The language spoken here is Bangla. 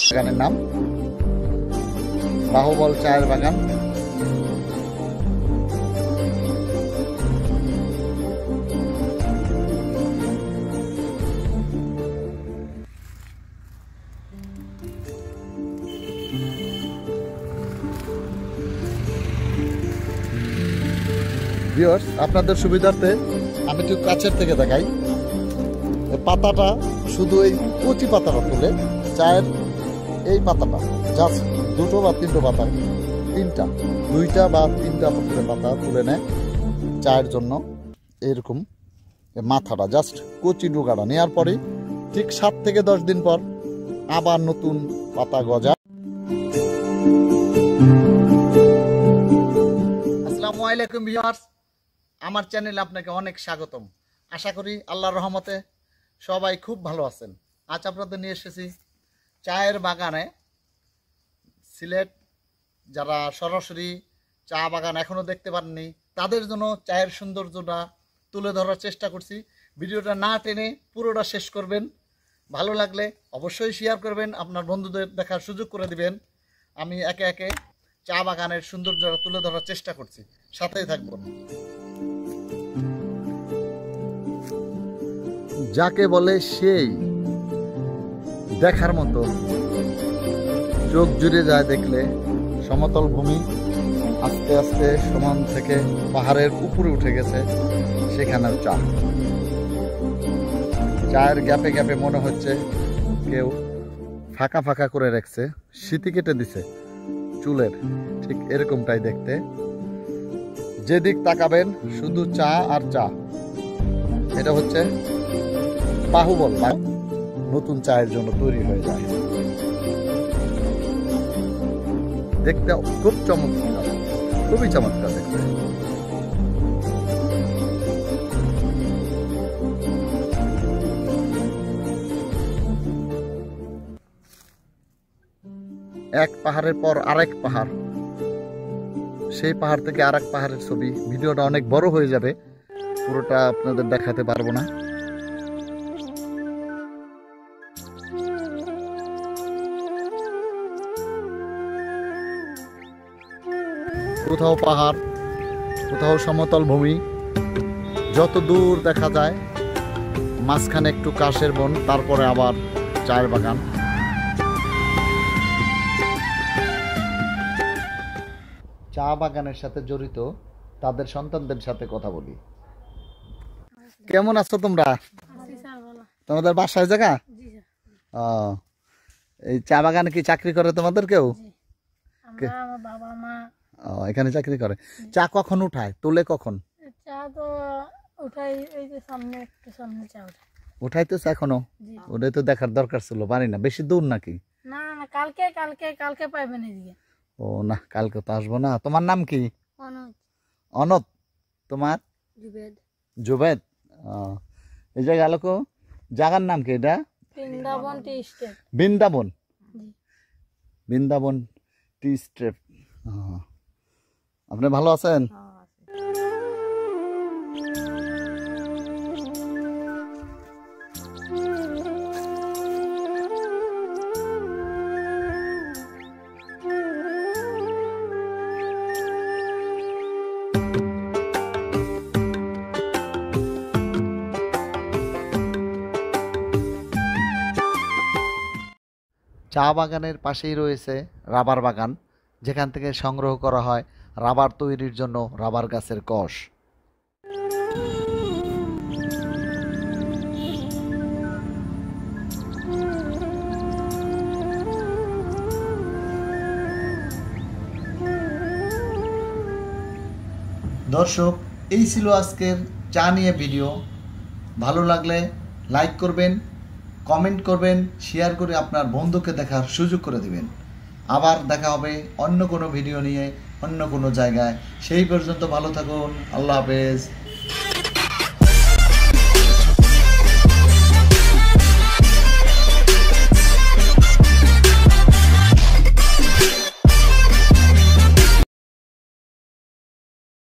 বাগানের নাম বাহুবল চায়ের বাগান। ভিউয়ার্স, আপনাদের সুবিধার্থে আমি একটু কাছের থেকে দেখাই। পাতাটা শুধু এই কচি পাতাটা তুলে চায়ের এই পাতাটা জাস্ট দুটো বা তিনটে পাতা, দুইটা বা তিনটা পাতা তুলে নেয় চায়ের জন্য। এরকম মাথাটা জাস্ট কচি ডোকাটা নেওয়ার পরেই ঠিক 7 থেকে 10 দিন পর আবার নতুন পাতা গজা। আসসালামু আলাইকুম ভিউয়ার্স, আমার চ্যানেলে আপনাকে অনেক স্বাগতম। আশা করি আল্লাহর রহমতে সবাই খুব ভালো আছেন। আজ আপনাদের নিয়ে এসেছি চায়ের বাগানে। সিলেট যারা সরাসরি চা বাগান এখনো দেখতে পাননি তাদের জন্য চায়ের সৌন্দর্যটা তুলে ধরার চেষ্টা করছি। ভিডিওটা না টেনে পুরোটা শেষ করবেন। ভালো লাগলে অবশ্যই শেয়ার করবেন, আপনার বন্ধুদের দেখার সুযোগ করে দিবেন। আমি একে একে চা বাগানের সৌন্দর্যটা তুলে ধরার চেষ্টা করছি, সাথেই থাকবেন। যাকে বলে সেই দেখার মতো, চোখ জুড়ে যায় দেখলে। সমতল ভূমি আস্তে আস্তে সমান থেকে পাহাড়ের উপরে উঠে গেছে, সেখানেও চা। চায়ের গ্যাপে গ্যাপে মনে হচ্ছে কেউ ফাঁকা ফাঁকা করে রাখছে, সিটি কেটে দিছে চুলের, ঠিক এরকমটাই দেখতে। যেদিক তাকাবেন শুধু চা আর চা। এটা হচ্ছে বাহুবল, নতুন চায়ের জন্য তৈরি হয়ে যায়। দেখতে খুব চমৎকার, খুবই চমৎকার দেখতে। এক পাহাড়ের পর আরেক পাহাড়, সেই পাহাড় থেকে আরেক পাহাড়ের ছবি। ভিডিওটা অনেক বড় হয়ে যাবে, পুরোটা আপনাদের দেখাতে পারবো না। কোথাও পাহাড়, কোথাও সমতল ভূমি, যত দূর দেখা যায়। মাঝখানে একটু কাশের বন, তারপরে আবার চায়ের বাগান। চা বাগানের সাথে জড়িত তাদের সন্তানদের সাথে কথা বলি। কেমন আছো তোমরা? তোমাদের বাসায় জায়গা? এই চা বাগানে কি চাকরি করে তোমাদের কেউ? এখানে চাকরি করে। চা কখন উঠায়, তোলে কখন? চা তো উঠাই, এই যে সামনে একটু সামনে চা উঠাই। উঠাইতেছে এখনো? ওটাই তো দেখার দরকার ছিল। পারি না, বেশি দূর নাকি? না না, কালকে কালকে কালকে পাইবেন এদিকে। ও না, কালকে তো আসবো না। তোমার নাম কি? অনদ। অনদ। তোমার? জুবেদ। জুবেদ। এই জায়গা আলোক, জায়গার নাম কি এটা? বৃন্দাবন টি স্টেট। বৃন্দাবন, বৃন্দাবন টি স্টেট। আপনি ভালো আছেন? চা বাগানের পাশেই রয়েছে রাবার বাগান, যেখান থেকে সংগ্রহ করা হয় রাবার তৈরির জন্য রাবার গাছের কষ। দর্শক, এই ছিল আজকের চা নিয়ে ভিডিও। ভালো লাগলে লাইক করবেন, কমেন্ট করবেন, শেয়ার করে আপনার বন্ধুকে দেখার সুযোগ করে দিবেন। আবার দেখা হবে অন্য কোনো ভিডিও নিয়ে, অন্য কোনো জায়গায়। সেই পর্যন্ত ভালো থাকুন। আল্লাহ হাফেজ।